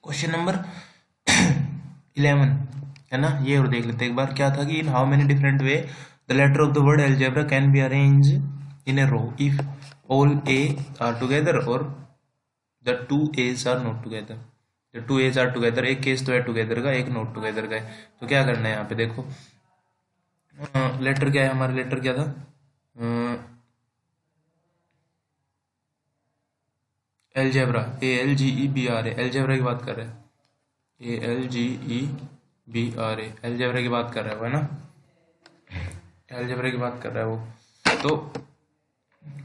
Question number 11 है ना, ये और देख लेते हैं एक बार। क्या था कि in how many different way the letter of the word algebra can be arrange in a row if all a are together और the two a's are not together. The two a's are together, एक case तो है together का, एक not together का है। तो क्या करना है यहाँ पे देखो, लेटर क्या है हमारा, लेटर क्या था, एलजेब्रा, ALGEBRA, एलजेब्रा की बात कर रहे हैं, ALGEBRA, एलजेब्रा की बात कर रहा है वो, है ना, एलजेब्रा की बात कर रहा है वो। तो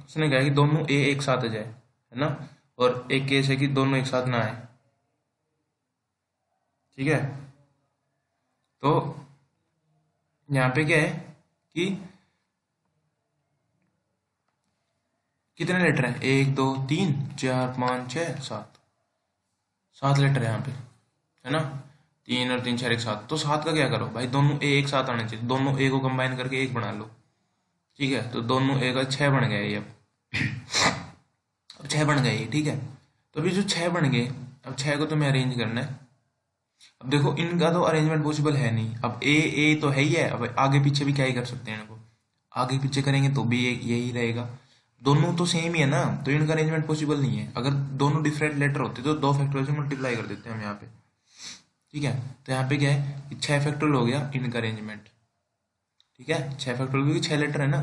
उसने कहा कि दोनों ए एक साथ आ जाए, है ना, और एक केस है कि दोनों एक साथ ना आए, ठीक है। तो यहाँ पे क्या है कि कितने लेटर हैं, 1 2 3 4 5 6 7, 7 लेटर है यहाँ पे, है ना, 3 और 3 4 एक साथ। तो 7 का क्या करो भाई, दोनों ए एक साथ आने चाहिए, दोनों ए को कंबाइन करके एक बना लो, ठीक है। तो दोनों ए का 6 बन गया ये, अब 6 बन गए ये, ठीक है। तो अभी जो 6 बन गए, अब 6 को तुम्हें अरेंज करना है। अब देखो इनका तो अरेंजमेंट पॉसिबल है नहीं, अब ए तो है ही है, अब आगे पीछे भी क्या ही कर सकते हैं इनको, आगे पीछे करेंगे तो भी यही रहेगा, दोनों तो सेम ही है ना, तो इनका अरेंजमेंट पॉसिबल नहीं है। अगर दोनों डिफरेंट लेटर होते तो 2 फैक्टोरियल से मल्टीप्लाई कर देते हैं हम यहाँ पे, ठीक है। तो यहाँ पे क्या है कि 6 फैक्टोरियल हो गया इनका अरेंजमेंट, ठीक है, 6 फैक्टोरियल, क्योंकि 6 लेटर है ना,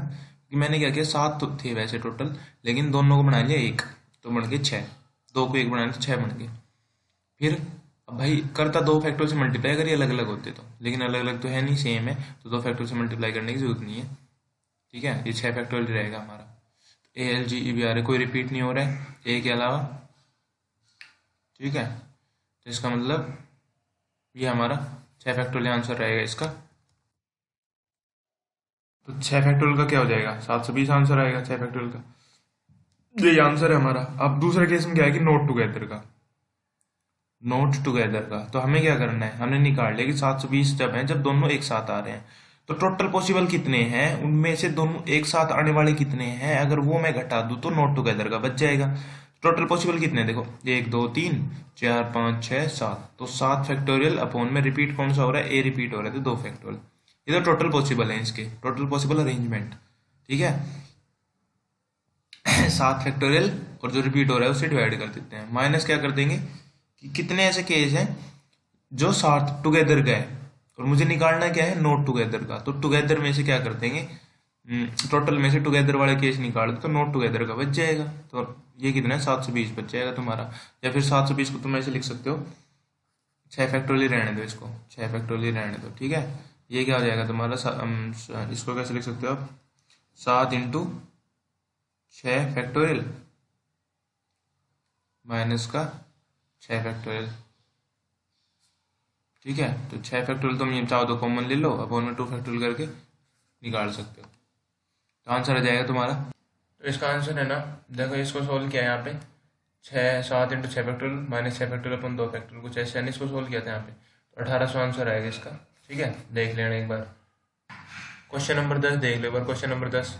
कि मैंने क्या किया, 7 तो थे वैसे टोटल, लेकिन दोनों को बना लिया एक, तो बन गए 6, 2 को एक बना लिया तो 6 बन गए। फिर अब भाई करता 2 फैक्टोरियल से मल्टीप्लाई करिए, अलग अलग होते तो, लेकिन अलग अलग तो है नहीं, सेम है, तो 2 फैक्टोरियल से मल्टीप्लाई करने की जरूरत नहीं है, ठीक है। ये 6 फैक्टोरियल रहेगा हमारा। ALGEBRA कोई रिपीट नहीं हो रहा है ए के अलावा, ठीक है। तो इसका मतलब ये हमारा 6 फैक्टोरियल आंसर रहेगा इसका। तो 6 फैक्टोरियल का क्या हो जाएगा, 720 आंसर आएगा 6 फैक्टोरियल का, ये आंसर है हमारा। अब दूसरे केस में क्या है कि नोट टुगेदर का, नोट टुगेदर का तो हमें क्या करना है, हमने निकाल लिया कि 720 जब है, जब दोनों एक साथ आ रहे हैं, तो टोटल पॉसिबल कितने हैं, उनमें से दोनों एक साथ आने वाले कितने हैं, अगर वो मैं घटा दूं तो नोट टुगेदर का बच जाएगा। टोटल पॉसिबल कितने हैं देखो, 1 2 3 4 5 6 7, तो 7 फैक्टोरियल अपॉन में रिपीट कौन सा हो रहा है, ए रिपीट हो रहा है तो 2 फैक्टोरियल, ये तो टोटल पॉसिबल है इसके, टोटल पॉसिबल अरेंजमेंट, ठीक है। 7 फैक्टोरियल और जो रिपीट हो रहा है उसे डिवाइड कर देते हैं, माइनस क्या कर देंगे कि कितने ऐसे केस हैं जो साथ टुगेदर गए, और मुझे निकालना क्या है, नोट टुगेदर का। तो टुगेदर में से क्या कर देंगे, टोटल में से टुगेदर वाले केस निकाल दो तो नोट टुगेदर का बच जाएगा। तो ये कितना है, 720 बच जाएगा तुम्हारा, या फिर 720 को तुम ऐसे लिख सकते हो, 6 फैक्टोरियल रहने दो इसको, 6 फैक्टोरियल रहने दो, ठीक है। ये क्या हो जाएगा तुम्हारा, इसको कैसे लिख सकते हो आप, 7 इंटू 6 फैक्टोरियल माइनस का 6 फैक्टोरियल, ठीक है। तो 6 फैक्टोरियल तुम ये चाहो तो कॉमन ले लो, अब में 2 फैक्टोरियल करके निकाल सकते हो, तो आंसर आ जाएगा तुम्हारा। तो इसका आंसर है ना, देखो इसको सोल्व किया है यहाँ पे, 6 7 इंटू 6 फैक्टोरियल माइनस 6 फैक्टोरियल अपन 2 फैक्टोरियल, कुछ ऐसे यानी इसको सोल्व किया था यहाँ पे, तो 1800 आंसर आएगा इसका, ठीक है। देख लेना एक बार, क्वेश्चन नंबर 10 देख लो एक बार, क्वेश्चन नंबर 10,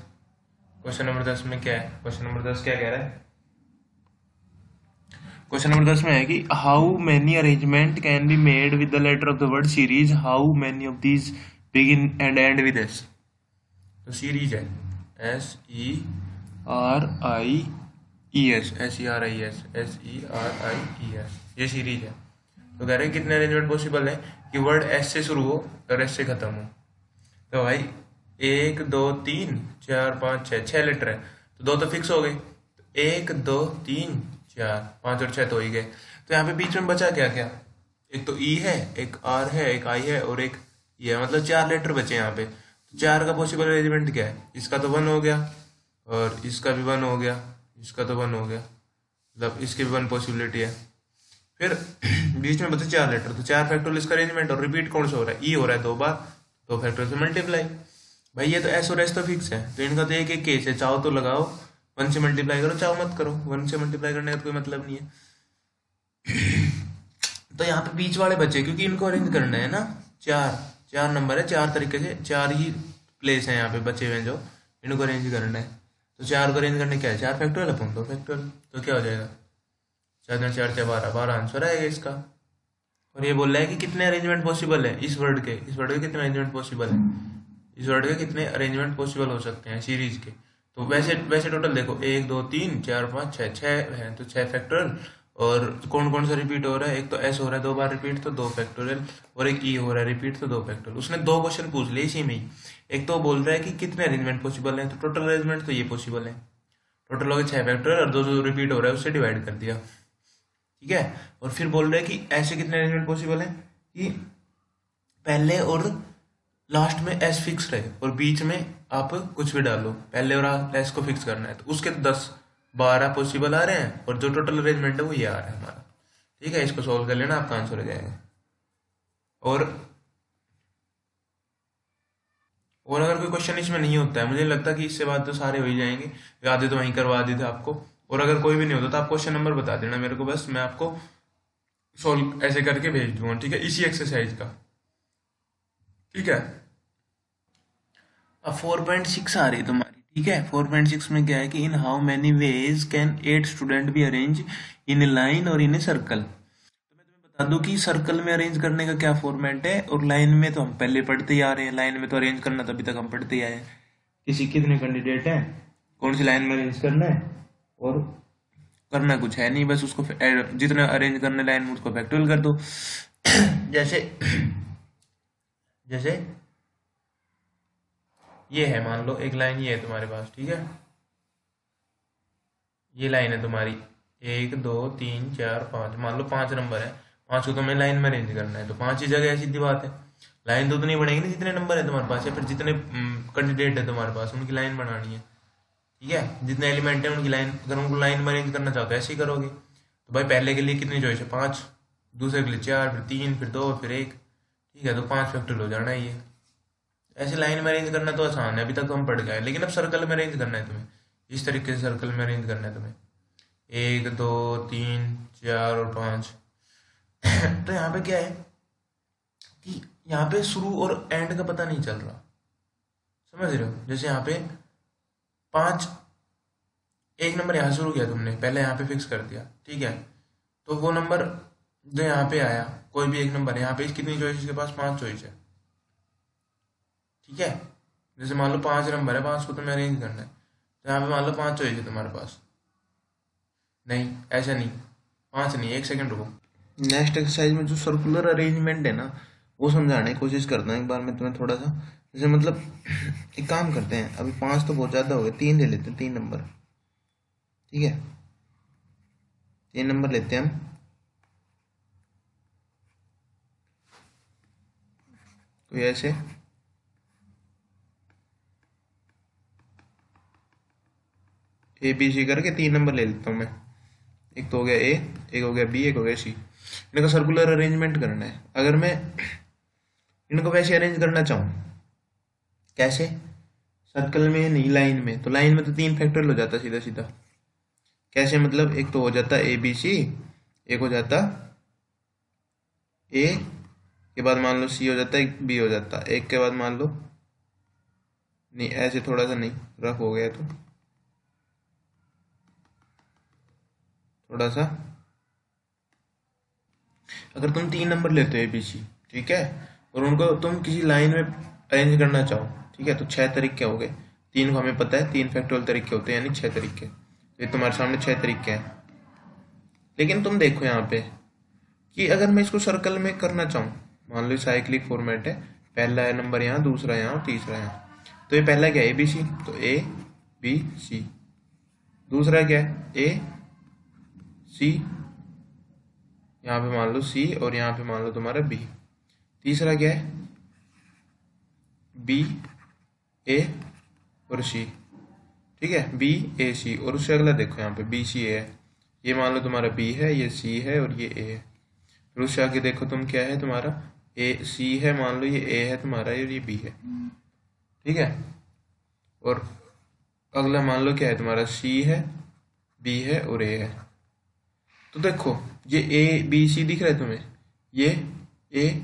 क्वेश्चन नंबर 10 में क्या है, क्वेश्चन नंबर 10 क्या कह रहा है, क्वेश्चन नंबर 10 में है कि how many arrangement can be made with the letter of the word series, how many of these begin and end with S. तो सीरीज है SERIES, SERIES, ये सीरीज है। तो कह रहे हैं कितने अरेंजमेंट पॉसिबल है कि वर्ड एस से शुरू हो और एस से खत्म हो। तो भाई 1 2 3 4 5 6, 6 लेटर है, तो 2 तो फिक्स हो गए, 1 2 3 4 5 और 6 तो ही गए। तो यहाँ पे बीच में बचा क्या क्या, एक तो ई है, एक आर है, एक आई है और एक ई है, मतलब 4 लेटर बचे यहाँ पे। तो 4 का पॉसिबल अरेंजमेंट क्या है, इसका तो 1 हो गया और इसका भी 1 हो गया, इसका तो 1 हो गया, मतलब इसकी भी 1 पॉसिबिलिटी है। फिर बीच में बचे 4 लेटर, तो 4 फैक्टोरियल इसका अरेंजमेंट, और रिपीट कौन सा हो रहा है, ई हो रहा है 2 बार, 2 फैक्टोरियल से मल्टीप्लाई। भाई ये तो एस और एस तो फिक्स है, तो इनका तो एक एक केस है, चाहो तो लगाओ 1 से मल्टीप्लाई करो, चाहो मत करो, 1 से मल्टीप्लाई करने का कोई मतलब नहीं है। तो यहाँ पे बीच वाले बचे, क्योंकि इनको अरेंज करना है ना, 4 नंबर है, 4 तरीके से 4 ही प्लेस है यहाँ पे बचे हुए जो इनको अरेंज करना है। तो 4 को अरेंज करने क्या है, 4 फैक्टोरियल अपन 2 फैक्टोरियल, तो क्या हो जाएगा, 4 4 4 12 12 आंसर आएगा इसका, और ये बोल रहा है कि कितने अरेंजमेंट पॉसिबल है इस वर्ड के कितने अरेंजमेंट पॉसिबल है, इस वर्ड के कितने अरेंजमेंट पॉसिबल हो सकते हैं सीरीज के। तो वैसे वैसे टोटल देखो, 1 2 3 4 5 6 है, तो 6 फैक्टोरियल। और कौन कौन सा रिपीट हो रहा है, एक तो एस हो रहा है 2 बार रिपीट तो 2 फैक्टोरियल, और एक ई हो रहा है रिपीट तो 2 फैक्टोरियल। उसने 2 क्वेश्चन पूछ लिए इसी में ही। एक तो बोल रहा है कि कितने अरेंजमेंट पॉसिबल है, तो टोटल अरेंजमेंट तो ये पॉसिबल है, टोटल हो गए 6 फैक्टोरियल, और दो जो रिपीट हो रहा है उससे डिवाइड कर दिया। ठीक है। और फिर बोल रहे हैं कि ऐसे कितने अरेंजमेंट पॉसिबल है कि पहले और लास्ट में एस फिक्स रहे और बीच में आप कुछ भी डालो, पहले और एस को फिक्स करना है, तो उसके 10 12 पॉसिबल आ रहे हैं, और जो टोटल अरेंजमेंट है वो ये आ रहा है हमारा। ठीक है, इसको सॉल्व कर लेना, आपका आंसर हो जाएगा। और और अगर कोई क्वेश्चन इसमें नहीं होता है, मुझे लगता कि इससे बाद तो सारे हो ही जाएंगे, आधे तो वहीं करवा दी थे आपको। और अगर कोई भी नहीं होता तो आप क्वेश्चन नंबर बता देना मेरे को, बस मैं आपको सॉल्व ऐसे करके भेज दूंगा। ठीक है, इसी एक्सरसाइज का। ठीक है। अब 4.6 आ रही है तुम्हारी। ठीक है, 4.6 में क्या है कि in how many ways can 8 student B arrange in A line और इन ए सर्कल। तो मैं तुम्हें बता दूं कि सर्कल में अरेंज करने का क्या फॉर्मेट है, और लाइन में तो हम पहले पढ़ते ही आ रहे हैं, लाइन में तो अरेंज करना तो अभी तक हम पढ़ते ही आए हैं। किसी कितने कैंडिडेट हैं, कौन सी लाइन में अरेंज करना है, और करना कुछ है नहीं, बस उसको जितना अरेंज करने लाइन में उसको फैक्टोरियल कर दो। जैसे जैसे ये है, मान लो एक लाइन ये है तुम्हारे पास। ठीक है, ये लाइन है तुम्हारी, 1 2 3 4 5, मान लो 5 नंबर है, 5 को तुम्हें लाइन में अरेंज करना है, तो 5 ही जगह है, सीधी बात है। लाइन तो उतनी बनेगी ना जितने नंबर है तुम्हारे पास, या फिर जितने कैंडिडेट है तुम्हारे पास उनकी लाइन बनानी है। ठीक है, जितने एलिमेंट है उनकी लाइन, अगर उनको लाइन में अरेंज करना चाहते हो ऐसे ही करोगे। तो भाई पहले के लिए कितनी चॉइस है, 5, दूसरे के लिए 4, फिर 3, फिर 2, फिर 1। ठीक है, तो 5 फैक्टोरियल हो जाना है ये। ऐसे लाइन में अरेंज करना तो आसान है, अभी तक तो हम पढ़ गए, लेकिन अब सर्कल में अरेंज करना है तुम्हें, इस तरीके से सर्कल में अरेंज करना है तुम्हें, 1 2 3 4 और 5। तो यहाँ पे क्या है कि यहाँ पे शुरू और एंड का पता नहीं चल रहा, समझ रहे हो। जैसे यहाँ पे 5, एक नंबर यहाँ शुरू किया तुमने, पहले यहाँ पे फिक्स कर दिया। ठीक है, तो वो नंबर जो यहाँ पे आया, कोई भी एक नंबर, यहाँ पे कितनी चॉइस के पास, 5 चॉइस है। ठीक है, जैसे मान लो 5 नंबर है, 5 को तुम्हें अरेंज करना है, तो यहाँ पे मान लो 5 चॉइस है तुम्हारे पास। नहीं, ऐसा नहीं, 5 नहीं, 1 सेकंड रुको। नेक्स्ट एक्सरसाइज में जो सर्कुलर अरेंजमेंट है ना, वो समझाने की कोशिश करता हूँ एक बार मैं तुम्हें थोड़ा सा। जैसे मतलब एक काम करते हैं, अभी 5 तो बहुत ज़्यादा हो गए, 3 ले लेते हैं, 3 नंबर। ठीक है, 3 नंबर लेते हैं हम। कोई ऐसे ए बी सी करके 3 नंबर ले लेता हूँ मैं। एक तो हो गया ए, एक हो गया बी, एक हो गया सी। इनका सर्कुलर अरेंजमेंट करना है। अगर मैं इनको वैसे अरेंज करना चाहूँ, कैसे, सर्कल में नहीं लाइन में, तो लाइन में तो 3 फैक्टोरियल हो जाता सीधा सीधा। कैसे मतलब, एक तो हो जाता ए बी सी, एक हो जाता ए के बाद मान लो सी हो जाता, एक बी हो जाता, एक के बाद मान लो, नहीं ऐसे थोड़ा सा नहीं, रफ हो गया तो थोड़ा सा। अगर तुम 3 नंबर लेते हो ए बी सी, ठीक है, और उनको तुम किसी लाइन में अरेंज करना चाहो, ठीक है, तो 6 तरीके हो गए। 3 को हमें पता है, 3 फैक्टोरियल तरीके होते हैं, यानी 6 तरीके, तो ये तुम्हारे सामने 6 तरीके हैं। लेकिन तुम देखो यहाँ पे कि अगर मैं इसको सर्कल में करना चाहूँ, मान लो साइक्लिक फॉर्मेट है, पहला है नंबर यहाँ, दूसरा यहाँ और तीसरा यहाँ। तो ये पहला क्या है, ए बी सी, तो ए बी सी। दूसरा क्या है, ए सी, यहाँ पे मान लो सी, और यहाँ पे मान लो तुम्हारा बी। तीसरा क्या है, बी ए और सी। ठीक है, बी ए सी, और उससे अगला देखो यहाँ पे बी सी ए है, ये मान लो तुम्हारा बी है, ये सी है और ये ए है। फिर उससे आगे देखो तुम क्या है, तुम्हारा ए सी है, मान लो ये ए है तुम्हारा, और ये बी है। ठीक है, और अगला मान लो क्या है, तुम्हारा सी है, बी है और ए है। तो देखो ये ए बी सी दिख रहा है तुम्हें, ये ए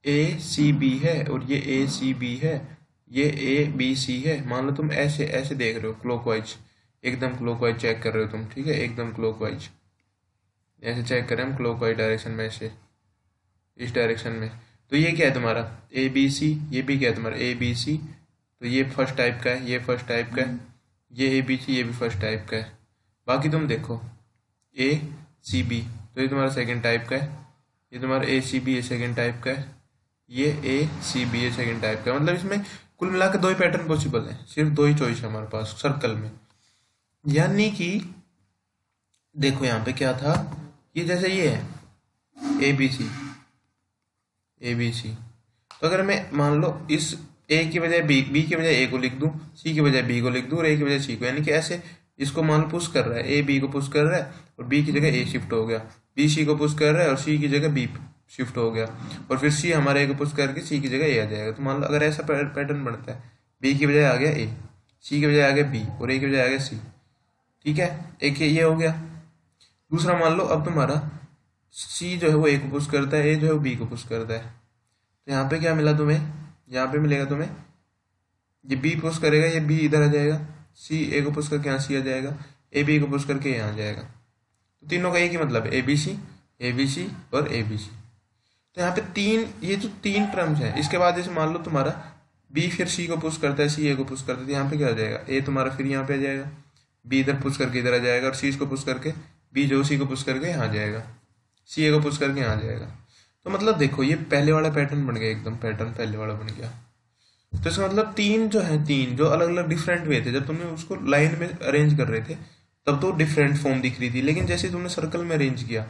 ए सी बी है और ये ए सी बी है, ये ए बी सी है। मान लो तुम ऐसे ऐसे देख रहे हो, क्लॉकवाइज, एकदम क्लॉकवाइज चेक कर रहे हो तुम। ठीक है, एकदम क्लॉकवाइज ऐसे चेक करें हम क्लॉकवाइज डायरेक्शन में, ऐसे इस डायरेक्शन में। तो ये क्या है तुम्हारा ए बी सी, ये भी क्या है तुम्हारा ए बी सी। तो ये फर्स्ट टाइप का है, ये फर्स्ट टाइप का है, ये ए बी सी, ये भी फर्स्ट टाइप का है। बाकी तुम देखो ए सी बी, तो ये तुम्हारा सेकंड टाइप का है, ये तुम्हारा ए सी बी, ये सेकंड टाइप का है, ये ए सी बी, ये सेकंड टाइप का है। मतलब इसमें कुल मिला के 2 ही पैटर्न पॉसिबल है, सिर्फ 2 ही चॉइस है हमारे पास सर्कल में। यानी कि देखो यहाँ पे क्या था, ये जैसे ये है A B C, A B C. तो अगर मैं मान लो इस ए की बजाय बी, बी की बजाय ए को लिख दूं, सी की बजाय बी को लिख दूं और ए की बजाय सी को, यानी कि ऐसे इसको मान लो पुश कर रहा है, ए बी को पुश कर रहा है और बी की जगह ए शिफ्ट हो गया, बी सी को पुश कर रहा है और सी की जगह बी शिफ्ट हो गया, और फिर सी हमारे ए को पुश करके सी की जगह ए आ जाएगा। तो मान लो अगर ऐसा पैटर्न बनता है, बी की बजाय आ गया ए, सी की बजाय आ गया बी और ए की बजाय आ गया सी, ठीक है, एक ये हो गया। दूसरा मान लो अब तुम्हारा सी जो है वो ए को पुश करता है, ए जो है वो बी को पुश करता है। तो यहाँ पे क्या मिला तुम्हें, यहाँ पे मिलेगा तुम्हें ये बी पुश करेगा, ये बी इधर आ जाएगा, सी ए को पुश करके यहाँ सी आ जाएगा, ए बी को पुश करके यहाँ आ जाएगा। तो तीनों का एक ही मतलब है, ए बी सी और ए बी सी। तो यहाँ पे तीन, ये जो 3 टर्म्स हैं, इसके बाद जैसे मान लो तुम्हारा बी फिर सी को पुश करता है, सी ए को पुश करता है, तो यहाँ पे क्या आ जाएगा, ए तुम्हारा फिर यहाँ पे आ जाएगा, बी इधर पुश करके इधर आ जाएगा और सी इसको पुश करके, बी जो सी को पुश करके यहाँ आ जाएगा, सी ए को पुश करके यहाँ आ जाएगा। तो मतलब देखो ये पहले वाला पैटर्न बन गया, एकदम पैटर्न पहले वाला बन गया। तो इसका मतलब 3 जो है, 3 जो अलग अलग डिफरेंट वे थे, जब तुमने उसको लाइन में अरेंज कर रहे थे तब तो डिफरेंट फॉर्म दिख रही थी, लेकिन जैसे तुमने सर्कल में अरेंज किया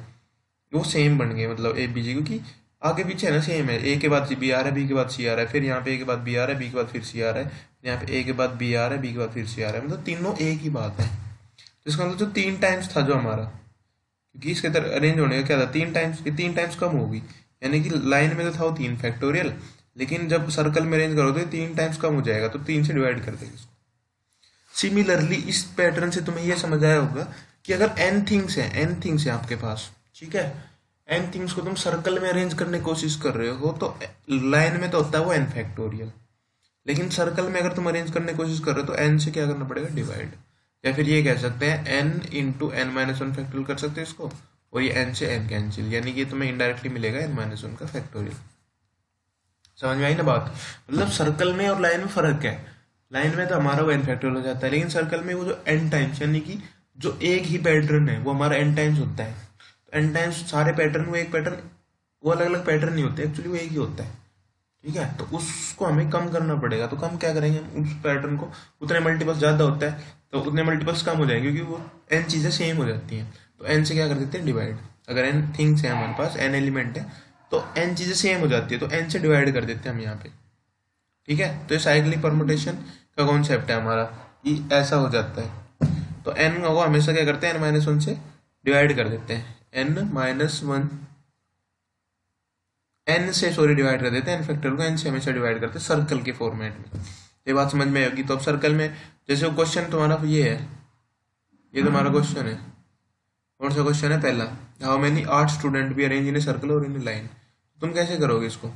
वो सेम बन गए, मतलब ए बी जी, क्योंकि आगे पीछे है ना सेम है, ए के बाद बी आ रहा है, बी के बाद सी आ रहा है, फिर यहाँ पे ए के बाद बी आ रहा है, बी के बाद फिर सी आ रहा है, यहाँ पे ए के बाद बी आ रहा है, बी के बाद फिर सी आ रहा है, मतलब तीनों एक ही बात है। तो इसका मतलब जो 3 टाइम्स था जो हमारा, क्योंकि इसके तरह अरेंज होने का क्या था, 3 टाइम्स, 3 टाइम्स कम होगी, यानी कि लाइन में तो था वो 3 फैक्टोरियल, लेकिन जब सर्कल में अरेंज करो तो 3 टाइम्स कम हो जाएगा, तो 3 से डिवाइड कर देंगे इसको। सिमिलरली इस पैटर्न से तुम्हें ये समझ आया होगा कि अगर n थिंग्स है आपके पास, ठीक है, n थिंग्स को तुम सर्कल में अरेंज करने की कोशिश कर रहे हो, तो लाइन में तो होता है वो n फैक्टोरियल, लेकिन सर्कल में अगर तुम अरेंज करने की कोशिश कर रहे हो तो n से क्या करना पड़ेगा, डिवाइड। या फिर ये कह सकते हैं n into n minus 1 factorial कर सकते हैं इसको, और ये n से n कैंसिल, यानी कि तुम्हें इनडायरेक्टली मिलेगा n माइनस 1 का फैक्टोरियल। समझ में आई ना बात, मतलब सर्कल में और लाइन में फर्क है, लाइन में तो हमारा वो n फैक्टोरियल हो जाता है, लेकिन सर्कल में वो जो n टाइम्स, यानी कि जो एक ही पैटर्न है वो हमारा n टाइम्स होता है। तो n टाइम्स सारे पैटर्न, वो एक पैटर्न, वो अलग अलग पैटर्न नहीं होते, एक्चुअली वो एक ही होता है, ठीक है। तो उसको हमें कम करना पड़ेगा, तो कम क्या करेंगे हम, उस पैटर्न को, उतने मल्टीपल्स ज़्यादा होता है तो उतने मल्टीपल्स कम हो जाएंगे, क्योंकि वो n चीज़ें सेम हो जाती हैं, तो n से क्या कर देते हैं, डिवाइड। अगर n थिंग्स है हमारे पास, n एलिमेंट है, तो n चीज़ें सेम हो जाती है, तो n से डिवाइड कर देते हैं हम यहाँ पे, ठीक है। तो ये साइक्लिक परमुटेशन का कॉन्सेप्ट है हमारा, ये ऐसा हो जाता है। तो n को हमेशा क्या करते हैं, n माइनस 1 से डिवाइड कर देते हैं, n माइनस 1 n से सॉरी डिवाइड कर देते हैं, n फैक्टर को n से हमेशा डिवाइड करते हैं सर्कल के फॉर्मेट में। ये बात समझ में आएगी। तो अब सर्कल में जैसे वो क्वेश्चन तुम्हारा ये है, ये तुम्हारा क्वेश्चन है, कौन सा क्वेश्चन है, पहला, हाउ मेनी 8 स्टूडेंट भी अरेंज इन ए सर्कल और इन ए लाइन। तुम कैसे करोगे इसको,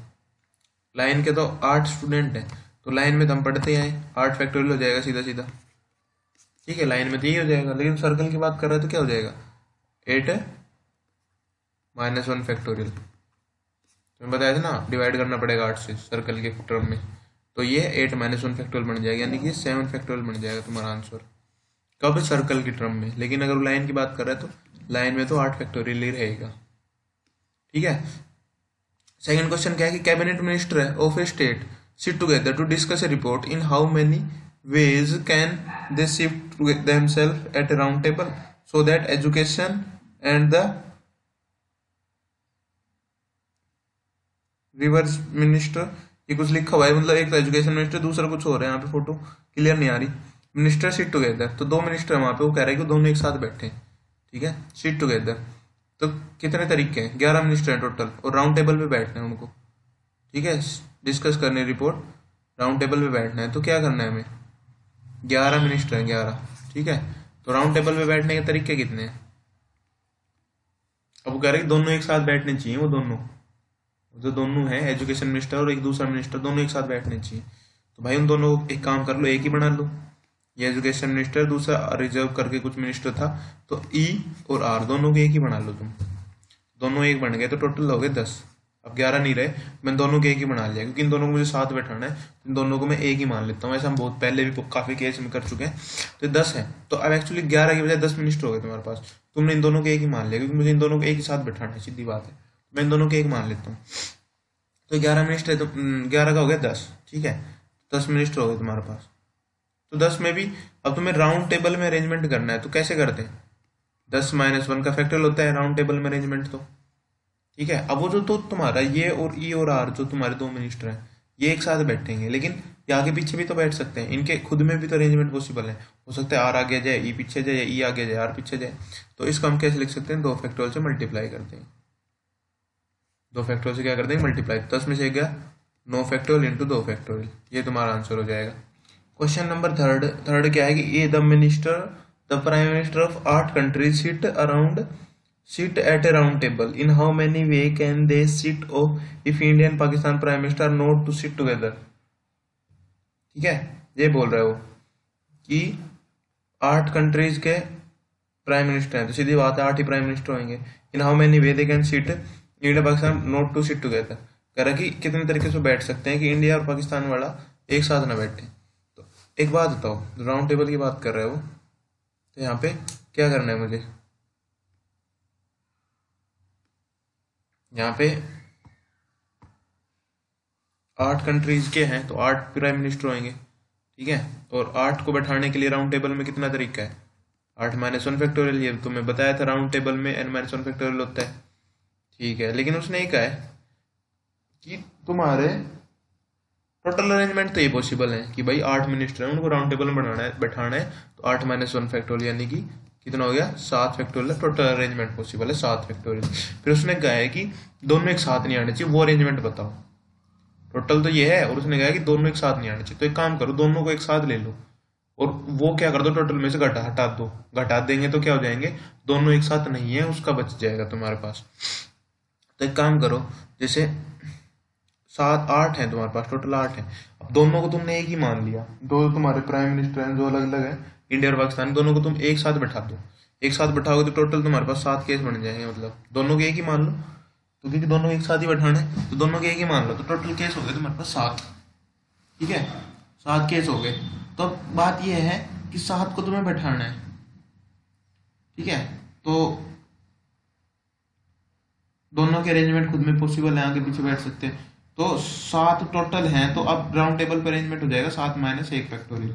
लाइन के तो 8 स्टूडेंट है, तो लाइन में तो हम पढ़ते हैं 8 फैक्टोरियल हो जाएगा सीधा सीधा, ठीक है, लाइन में तो यही हो जाएगा, लेकिन सर्कल की बात कर रहे हैं तो क्या हो जाएगा, 8 माइनस 1 फैक्टोरियल। तुम्हें बताया था ना, डिवाइड करना पड़ेगा 8 से सर्कल के टर्म में, तो ये 8 माइनस 1 फैक्टोरियल बन जाएगा, यानी कि 7 फैक्टोरियल बन जाएगा तुम्हारा आंसर, कब, सर्कल की टर्म में। लेकिन अगर लाइन की बात कर रहे हैं तो लाइन में तो 8 फैक्टोरियल ही रहेगा, ठीक है। सेकंड क्वेश्चन क्या है कि कैबिनेट मिनिस्टर है of a state sit together to discuss a report, in how many ways can they shift themself at a round table so that education and the reverse minister, ये कुछ लिखा हुआ है, मतलब एक तो एजुकेशन मिनिस्टर, दूसरा कुछ हो रहा है, यहाँ पे फोटो क्लियर नहीं आ रही। मिनिस्टर सिट टुगेदर, तो 2 मिनिस्टर वहाँ पे, वो कह रहे हैं कि दोनों एक साथ बैठे, ठीक है, सिट टुगेदर। तो कितने तरीके हैं, 11 मिनिस्टर हैं टोटल, और राउंड टेबल पे बैठना है उनको, ठीक है, डिस्कस करने रिपोर्ट, राउंड टेबल पे बैठना है। तो क्या करना है हमें, 11 मिनिस्टर हैं, 11, ठीक है। तो राउंड टेबल पे बैठने के तरीके कितने हैं, अब वो कह रहे हैं दोनों एक साथ बैठने चाहिए, वो दोनों जो दोनों है, एजुकेशन मिनिस्टर और एक दूसरा मिनिस्टर, दोनों एक साथ बैठने चाहिए। तो भाई उन दोनों एक काम कर लो, एक ही बना लो, ये एजुकेशन मिनिस्टर, दूसरा रिजर्व करके कुछ मिनिस्टर था, तो ई और आर दोनों को एक ही बना लो तुम, दोनों एक बन गए तो टोटल हो गए 10। अब 11 नहीं रहे, मैंने दोनों के एक ही बना लिया क्योंकि इन दोनों को मुझे साथ बैठाना है, इन दोनों को मैं एक ही मान लेता हूँ। ऐसा हम बहुत पहले भी काफ़ी केस में कर चुके हैं। तो 10 है, तो अब एक्चुअली 11 की बजाय 10 मिनिस्टर हो गए तुम्हारे पास। तुमने इन दोनों के एक ही मान लिया क्योंकि मुझे इन दोनों को एक ही साथ बैठाना है, सीधी बात है। मैं इन दोनों के एक मान लेता हूँ। तो 11 मिनिस्टर है, तो 11 का हो गया 10, ठीक है। 10 मिनिस्टर हो गए तुम्हारे पास। तो 10 में भी अब तुम्हें राउंड टेबल में अरेंजमेंट करना है, तो कैसे करते हैं? 10-1 का फैक्टोरियल होता है राउंड टेबल में अरेंजमेंट, तो ठीक है। अब वो जो तो तुम्हारा ये और ई और आर जो तुम्हारे दो मिनिस्टर हैं, ये एक साथ बैठेंगे, लेकिन ये आगे पीछे भी तो बैठ सकते हैं, इनके खुद में भी तो अरेंजमेंट पॉसिबल है। हो सकता है आर आगे जाए, ई पीछे जाए, या ई आगे जाए, आर पीछे जाए। तो इसको हम कैसे लिख सकते हैं? 2 फैक्टोरियल से मल्टीप्लाई करते हैं। 2 फैक्टोरियल से क्या करते हैं? मल्टीप्लाई। 10 में से गया 9 फैक्टोरियल इंटू 2 फैक्टोरियल, ये तुम्हारा आंसर हो जाएगा। क्वेश्चन नंबर थर्ड क्या है कि a the prime minister of 8 countries sit at a round table. In how many way can they sit if India and Pakistan prime minister are not to sit together? ठीक है, ये बोल रहे हो कि 8 कंट्रीज के प्राइम मिनिस्टर हैं, तो सीधी बात है 8 ही प्राइम मिनिस्टर होंगे। In how many way they can sit India Pakistan not to sit together, कह रहा कि कितने तरीके से बैठ सकते हैं कि इंडिया और पाकिस्तान वाला एक साथ ना बैठे। तो एक बात बताओ, राउंड टेबल की बात कर रहे हो, तो यहाँ पे क्या करना है मुझे? यहाँ पे 8 कंट्रीज के हैं तो 8 प्राइम मिनिस्टर होंगे, ठीक है। और 8 को बैठाने के लिए राउंड टेबल में कितना तरीका है? 8-1 फैक्टोरियल, ये तुम्हें बताया था राउंड टेबल में n-1 फैक्टोरियल होता है, ठीक है। लेकिन उसने ये कहा है कि तुम्हारे टोटल अरेंजमेंट तो ये पॉसिबल है कि भाई 8 मिनिस्टर हैं, उनको राउंड टेबल में बैठाना है, तो 8-1 फैक्टोरियल यानी कि कितना हो गया? 7 फैक्टोरियल। टोटल अरेंजमेंट पॉसिबल है 7 फैक्टोरियल। फिर उसने कहा है कि दोनों एक साथ नहीं आने चाहिए, वो अरेंजमेंट बताओ। टोटल तो ये है, और उसने कहा कि दोनों एक साथ नहीं आने चाहिए, तो एक काम करो, दोनों को एक साथ ले लो और वो क्या कर दो, टोटल में से हटा दो। घटा देंगे तो क्या हो जाएंगे? दोनों एक साथ नहीं है, उसका बच जाएगा तुम्हारे पास। तो एक काम करो, जैसे 7-8 है तुम्हारे पास, टोटल 8 है। अब दोनों को तुमने एक ही मान लिया, दो तुम्हारे प्राइम मिनिस्टर हैं जो अलग अलग है, इंडिया और पाकिस्तान, दोनों को तुम एक साथ बैठा दो। एक साथ बैठाओगे तो टोटल तुम्हारे पास 7 केस बन जाएंगे, मतलब दोनों के एक ही मान लो, तो क्योंकि दोनों एक साथ ही बैठाना है तो दोनों के एक ही मान लो, तो टोटल केस हो गए तुम्हारे पास 7, ठीक है। 7 केस हो गए। तो अब बात यह है कि 7 को तुम्हें बैठाना है, ठीक है। तो दोनों के अरेंजमेंट खुद में पॉसिबल है, आगे पीछे बैठ सकते हैं। तो 7 टोटल हैं, तो अब राउंड टेबल पर अरेंजमेंट हो जाएगा 7-1 फैक्टोरियल।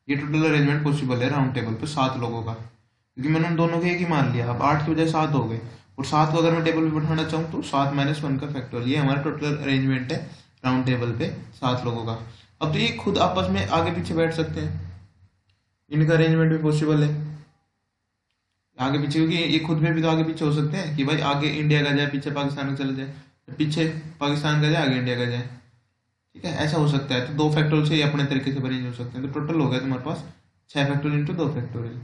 ये टोटल अरेंजमेंट पॉसिबल है राउंड टेबल पे 7 लोगों का, क्योंकि मैंने उन दोनों के एक ही मान लिया। अब 8 की बजाय 7 हो गए, और 7 को अगर मैं टेबल पे बैठाना चाहूँ तो 7-1 का फैक्टोरियल, ये हमारा टोटल अरेंजमेंट है राउंड टेबल पे 7 लोगों का। अब तो ये खुद आपस में आगे पीछे बैठ सकते हैं, इनका अरेंजमेंट भी पॉसिबल है आगे पीछे, क्योंकि ये खुद में भी तो आगे पीछे हो सकते हैं कि भाई आगे इंडिया का जाए, पीछे पाकिस्तान का चले जाए, पीछे पाकिस्तान का जाए, आगे इंडिया का जाए, ठीक है। ऐसा हो सकता है। तो 2 फैक्टोरियल से ये अपने तरीके से अरेंज हो सकते हैं। तो टोटल हो गया तुम्हारे पास 6 फैक्टोरियल इंटू 2 फैक्टोरियल,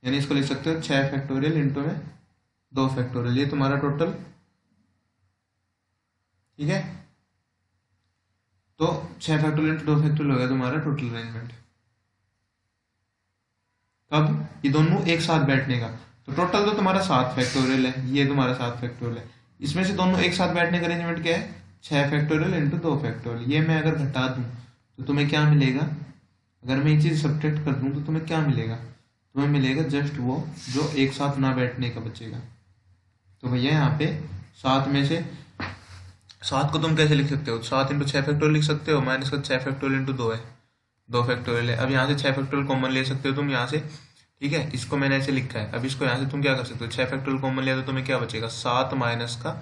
यानी इसको लिख सकते हो 6 फैक्टोरियल इंटू में 2 फैक्टोरियल, ये तुम्हारा टोटल, ठीक है। तो 6 फैक्टोरियल इंटू 2 फैक्टोरियल हो गया तुम्हारा टोटल अरेंजमेंट। कब? ये दोनों एक साथ बैठने का। तो टोटल तो तुम्हारा 7 फैक्टोरियल है, ये तुम्हारा 7 फैक्टोरियल है। इसमें से दोनों एक साथ बैठने का अरेंजमेंट क्या है? 6 फैक्टोरियल इंटू 2 फैक्टोरियल। ये मैं अगर घटा दूं तो तुम्हें क्या मिलेगा? अगर मैं ये चीज़ सब्ट्रैक्ट कर दूं तो तुम्हें क्या मिलेगा? तुम्हें मिलेगा जस्ट वो जो एक साथ ना बैठने का बचेगा। तो भैया यहाँ पे 7 में से 7 को तुम कैसे लिख सकते हो? 7 इंटू 6 फैक्टोरियल लिख सकते हो, माइनस का 6 फैक्टोरियल इंटू 2 है, 2 फैक्टोरियल है। अब यहाँ से 6 फैक्टोरियल कॉमन ले सकते हो तुम यहाँ से, ठीक है। इसको मैंने ऐसे लिखा है। अब इसको यहाँ से तुम क्या कर सकते हो? 6 फैक्टोरियल कॉमन लिया तो तुम्हें क्या बचेगा? 7 माइनस का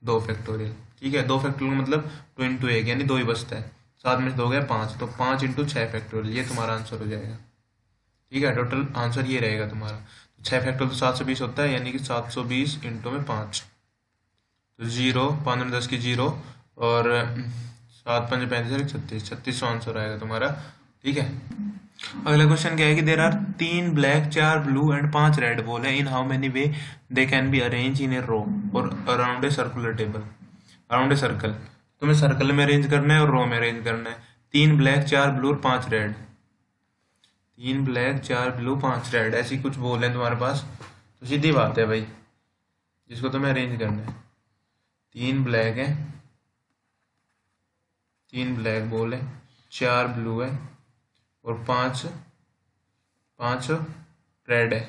2 फैक्टोरियल, ठीक है। 2 फैक्टोरियल मतलब 2 इंटू 1 यानी 2 ही बचता है। 7 में से 2 हो गया 5, तो 5 इंटू 6 फैक्टोरियल, ये तुम्हारा आंसर हो जाएगा, ठीक है। टोटल आंसर ये रहेगा तुम्हारा। तो 6 फैक्टोरियल तो 720 होता है, यानी कि 720 इंटू में 5, तो 0, 5 और 10 की 0, और 7-5 35, 36, 3600 आंसर आएगा तुम्हारा, ठीक है। अगला क्वेश्चन क्या है कि there are 3 black, 4 blue and 5 red ball है। In how many way they can be arrange in a row और around a circular table, around a circle. तुम्हें सर्कल में अरेंज करना है और रो में अरेंज करना है। 3 ब्लैक, 4 ब्लू और 5 रेड, 3 ब्लैक, 4 ब्लू, 5 रेड, ऐसी कुछ बॉल है तुम्हारे पास। तो सीधी बात है भाई, जिसको तुम्हें अरेंज करना है। 3 ब्लैक है, 3 ब्लैक बॉल है, 4 ब्लू है और 5 रेड है,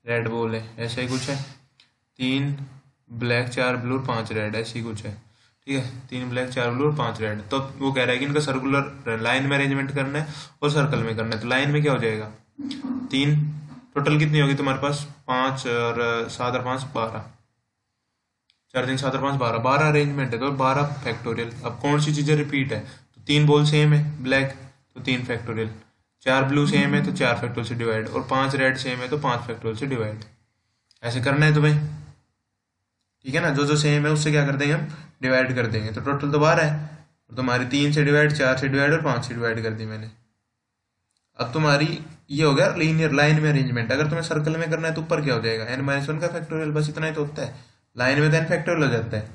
रेड बॉल है, ऐसा ही कुछ है। 3 ब्लैक 4 ब्लू और 5 रेड, ऐसी कुछ है। ठीक है, 3 ब्लैक 4 ब्लू और 5 रेड। तो वो कह रहा है कि इनका सर्कुलर लाइन में अरेंजमेंट करना है और सर्कल में करना है। तो लाइन में क्या हो जाएगा, 3, टोटल कितनी होगी तुम्हारे पास, 5 और 7 और 5 12, 4 3 7 और 5 12, 12 अरेंजमेंट है तो 12 फैक्टोरियल। अब कौन सी चीज़ें रिपीट है, तो 3 बॉल सेम है ब्लैक तो 3 फैक्टोरियल, 4 ब्लू सेम है तो 4 फैक्टोरियल से डिवाइड, और 5 रेड सेम है तो 5 फैक्टोरियल से डिवाइड। ऐसे करना है तुम्हें, ठीक है ना। जो जो सेम है उससे क्या कर देंगे हम, डिवाइड कर देंगे। तो टोटल तो 12 है, और तुम्हारी 3 से डिवाइड, 4 से डिवाइड और 5 से डिवाइड कर दी मैंने। अब तुम्हारी ये हो गया लीनियर लाइन में अरेंजमेंट। अगर तुम्हें सर्कल में करना है तो ऊपर क्या हो जाएगा, n-1 का फैक्टोरियल, बस इतना ही तो होता है। लाइन में तो n फैक्टोरियल हो जाता है,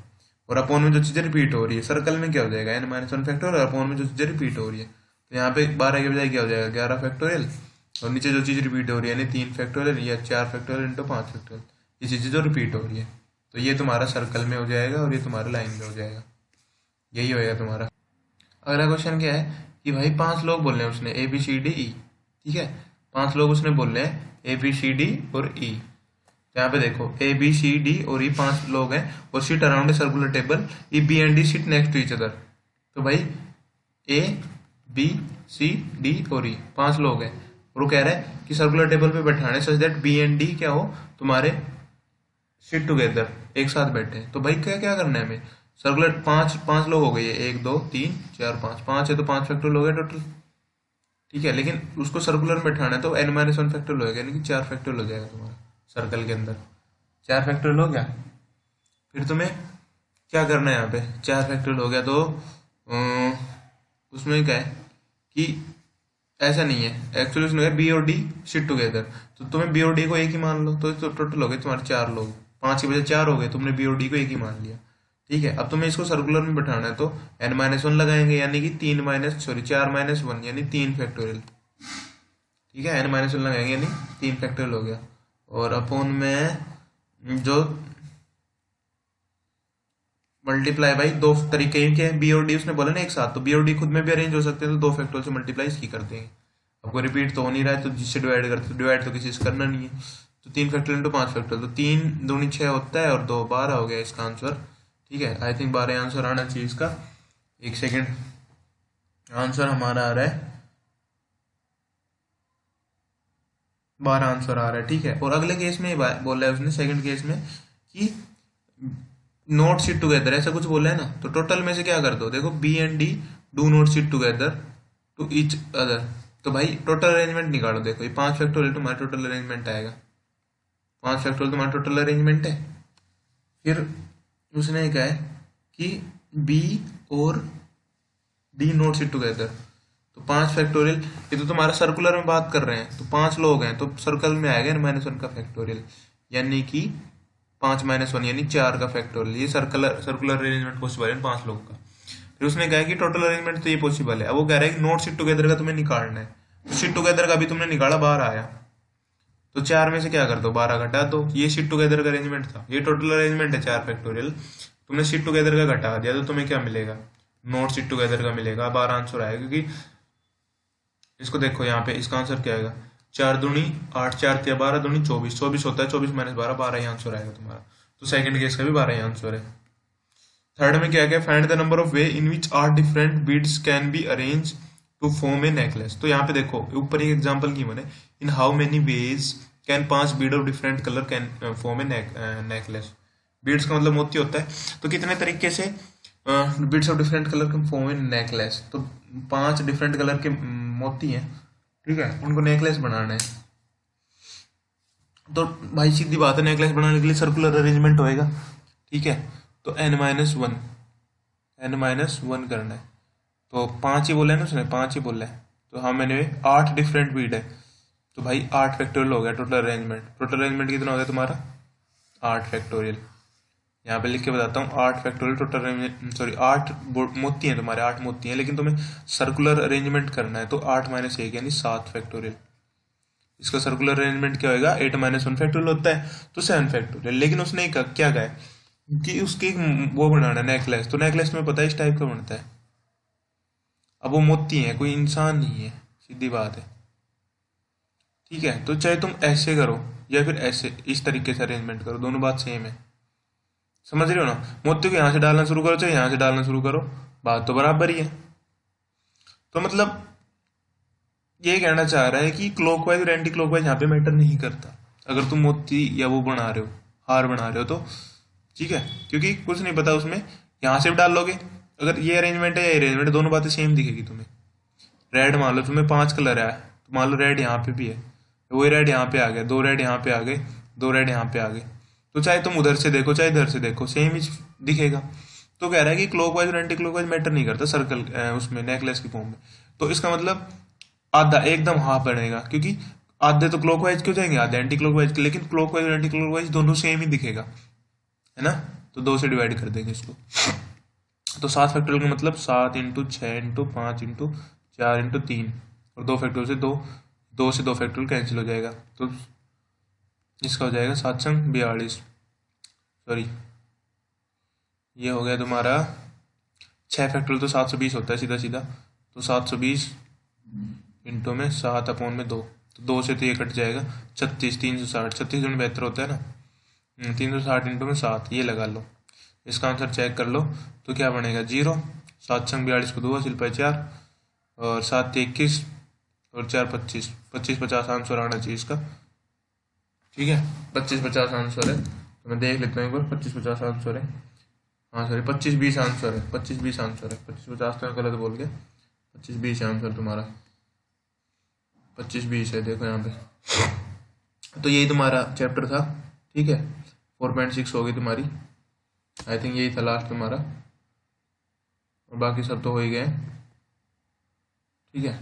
और अपोन में जो चीज़ें रिपीट हो रही है। सर्कल में क्या हो जाएगा, n-1 फैक्टोरियल, और अपोन में जो चीज़ें रिपीट हो रही है। तो यहाँ पे 12 के बजाय क्या हो जाएगा, 11 फैक्टोरियल, और नीचे जो चीज़ रिपीट हो रही है यानी 3 फैक्टोरियल या 4 फैक्टोरियल इंटू 5 फैक्टोरियल, ये चीज़ें जो रिपीट हो रही है। तो ये तुम्हारा सर्कल में हो जाएगा और ये तुम्हारा लाइन में हो जाएगा, यही होएगा तुम्हारा। अगला क्वेश्चन क्या है कि भाई 5 लोग बोल रहे हैं उसने ABCDE, ठीक है, 5 लोग उसने बोल रहे हैं ABCD और E। यहाँ पे देखो ABCD और E 5 लोग हैं और sit around a circular table, E B and D sit next to each other. तो भाई ABCD और E 5 लोग हैं और वो कह रहा है कि सर्कुलर टेबल पे बैठाने such that B and D क्या हो तुम्हारे सिट टुगेदर, एक साथ बैठे। तो भाई क्या क्या करना है हमें, सर्कुलर 5 लोग हो गए, 1 2 3 4 5, 5 है तो 5 फैक्टोरियल हो गए टोटल, ठीक है। लेकिन उसको सर्कुलर में बैठाना है तो n-1 फैक्टोरियल हो गया, यानी कि 4 फैक्टोरियल हो जाएगा तुम्हारा सर्कल के अंदर, 4 फैक्टोरियल हो गया। फिर तुम्हें क्या करना है, यहाँ पे 4 फैक्टोरियल हो गया तो उसमें क्या है कि ऐसा नहीं है, एक्चुअली उसने बी और डी सिट टुगेदर, तो तुम्हें बी और डी को एक ही मान लो, तो टोटल हो गए तुम्हारे 4 लोग, 5 की बजाय 4 हो गए, तुमने बी और डी को एक ही मान लिया, ठीक है। अब तुम्हें इसको सर्कुलर में बैठाना है तो n-1 लगाएंगे, यानी कि 4 - 1 यानी 3 फैक्टोरियल, ठीक है। n-1 लगाएंगे यानी 3 फैक्टोरियल हो गया, और अपोन में जो मल्टीप्लाई भाई दो तरीके के बी और डी उसने बोला ना एक साथ, तो बी और डी खुद में भी अरेंज हो सकते हैं, तो 2 फैक्टोरियल से मल्टीप्लाई इसकी कर देंगे। आपको रिपीट तो हो नहीं रहा है तो जिससे डिवाइड करते, तो डिवाइड तो किसी से करना नहीं है, तो 3 फैक्टोरियल इंटू 5 फैक्टोरियल, तो 3 दूनी 6 होता है और 2 12 हो गया इसका आंसर, ठीक है। आई थिंक 12 आंसर आना चाहिए इसका। एक सेकेंड, आंसर हमारा आ रहा है 12 आंसर आ रहा है, ठीक है। और अगले केस में बोला है उसने, सेकंड केस में कि नोट सिट टुगेदर, ऐसा कुछ बोला है ना, तो टोटल में से क्या कर दो, देखो B and D do not sit together to each other, तो भाई टोटल अरेंजमेंट निकालो। देखो ये 5 फैक्टोरियल तुम्हारा टोटल अरेंजमेंट आएगा, 5 फैक्टोरियल तुम्हारा टोटल अरेंजमेंट है। फिर उसने कहा है कि बी और डी नोट सिट टुगेदर, तो 5 फैक्टोरियल, ये तो तुम्हारा सर्कुलर में बात कर रहे हैं, तो 5 लोग हैं तो सर्कल में आएगा n-1 का फैक्टोरियल, यानी कि 5 - 1 यानी 4 का फैक्टोरियल। ये सर्कुलर अरेंजमेंट पॉसिबल है 5 लोग का। फिर उसने कहा कि टोटल अरेंजमेंट तो ये पॉसिबल है। अब वो कह रहा है कि नोट सिट टुगेदर का तुम्हें निकालना है, तो सिट टुगेदर का भी तुमने निकाला, 12 आया, तो 4 में से क्या कर दो, 12 घटा दो। ये सिट टुगेदर का अरेंजमेंट था, ये टोटल अरेंजमेंट है 4 फैक्टोरियल, तुमने सिट टुगेदर का घटा दिया तो तुम्हें क्या मिलेगा, नोट सिट टुगेदर का मिलेगा, 12 आंसर आएगा। क्योंकि इसको देखो यहाँ पे इसका आंसर क्या आएगा, 4 दूनी 8, 4 तिया 12, दूनी 24, 24 होता है, 24 - 12, 12 ही आंसर आएगा तुम्हारा। तो सेकंड केस का भी 12 ही आंसर है। थर्ड में क्या है, find the number of way in which 8 different beads can be arrange to form a necklace. तो यहाँ पे देखो ऊपर एक एग्जांपल गिवन है, in how many ways can 5 bead of different colour can form a necklace. Beads का मतलब मोती होता है, तो कितने तरीके से beads of different colour can form a necklace, तो 5 डिफरेंट कलर के मोती हैं, ठीक है, उनको नेकलेस बनाना है। तो भाई सीधी बात है, नेकलेस बनाने के लिए सर्कुलर अरेंजमेंट होएगा, ठीक है। तो n-1 करना है, तो 5 ही बोला है ना उसने, 5 ही बोला है, तो हाँ मैंने 8 डिफरेंट बीड है, तो भाई 8 फैक्टोरियल हो गया टोटल अरेंजमेंट। टोटल अरेंजमेंट कितना हो गया तुम्हारा, 8 फैक्टोरियल। यहाँ पे लिख के बताता हूँ, 8 फैक्टोरियल टोटल अरेंजमेंट, सॉरी 8 मोती हैं तुम्हारे, 8 मोती हैं, लेकिन तुम्हें सर्कुलर अरेंजमेंट करना है, तो 8 - 1 यानी 7 फैक्टोरियल, इसका सर्कुलर अरेंजमेंट क्या होगा, 8 माइनस 1 फैक्टोरियल होता है, तो 7 फैक्टोरियल। लेकिन उसने क्या कहा है कि उसके एक वो बनाना नेकलेस, तो नेकलेस में पता है इस टाइप का बनता है। अब वो मोती है, कोई इंसान नहीं है, सीधी बात है। ठीक है, तो चाहे तुम ऐसे करो या फिर ऐसे, इस तरीके से अरेंजमेंट करो, दोनों बात सेम है। समझ रहे हो ना, मोती को यहाँ से डालना शुरू करो चाहे यहाँ से डालना शुरू करो, बात तो बराबर ही है। तो मतलब ये कहना चाह रहा है कि क्लॉकवाइज और एंटी क्लॉकवाइज यहाँ पे मैटर नहीं करता, अगर तुम मोती या वो बना रहे हो, हार बना रहे हो तो। ठीक है, क्योंकि कुछ नहीं पता उसमें, यहाँ से भी डाल लोगे, अगर ये अरेंजमेंट है या अरेंजमेंट, दोनों बातें सेम दिखेगी तुम्हें। रेड मान लो तुम्हें 5 कलर है, तो मान लो रेड यहाँ पे भी है, वही रेड यहाँ पे आ गया, 2 रेड यहाँ पे आ गए, 2 रेड यहाँ पे आ गए, तो चाहे तुम उधर से देखो चाहे इधर से देखो सेम ही दिखेगा। तो कह रहा है कि क्लॉकवाइज और एंटी क्लॉकवाइज मैटर नहीं करता सर्कल उसमें नेकलेस की फॉर्म में। तो इसका मतलब आधा एकदम हाफ बनेगा, क्योंकि आधे तो क्लॉकवाइज क्यों जाएंगे, आधे एंटी क्लॉकवाइज के, लेकिन क्लॉकवाइज और एंटी क्लॉकवाइज दोनों सेम ही दिखेगा, है ना। तो 2 से डिवाइड कर देंगे इसको। तो 7 फैक्टोरियल का मतलब 7 इंटू 6 इंटू 5 इंटू 4 इंटू 3, और 2 फैक्टोरियल से 2, 2 से 2 फैक्टोरियल कैंसिल हो जाएगा, तो इसका हो जाएगा 7 संग 42, सॉरी ये हो गया तुम्हारा 6 फैक्टोरियल, तो 720 होता है सीधा सीधा, तो 720 इंटू में 7 अपॉन में 2, तो 2 से तो ये कट जाएगा, 36, 360, 36 गुण बेहतर होता है ना, 360 इंटू में 7, ये लगा लो। इसका आंसर चेक कर लो, तो क्या बनेगा 0, 7 संग 42 को 2 हासिल पाए 4, और 7 21 और 4 25, 25 50 आंसर आना चाहिए इसका। ठीक है, 25 50 आंसर है, तो मैं देख लेता हूँ एक बार, 25 50 आंसर है, हाँ सॉरी 25 20 आंसर है, 25 20 आंसर है, 25 50 तो मैं गलत बोल गया, 25 20 है आंसर तुम्हारा, 25 20 है, देखो यहाँ पे। तो यही तुम्हारा चैप्टर था। ठीक है, 4.6 होगी तुम्हारी, आई थिंक यही था लास्ट तुम्हारा, और बाकी सब तो हो ही गए। ठीक है।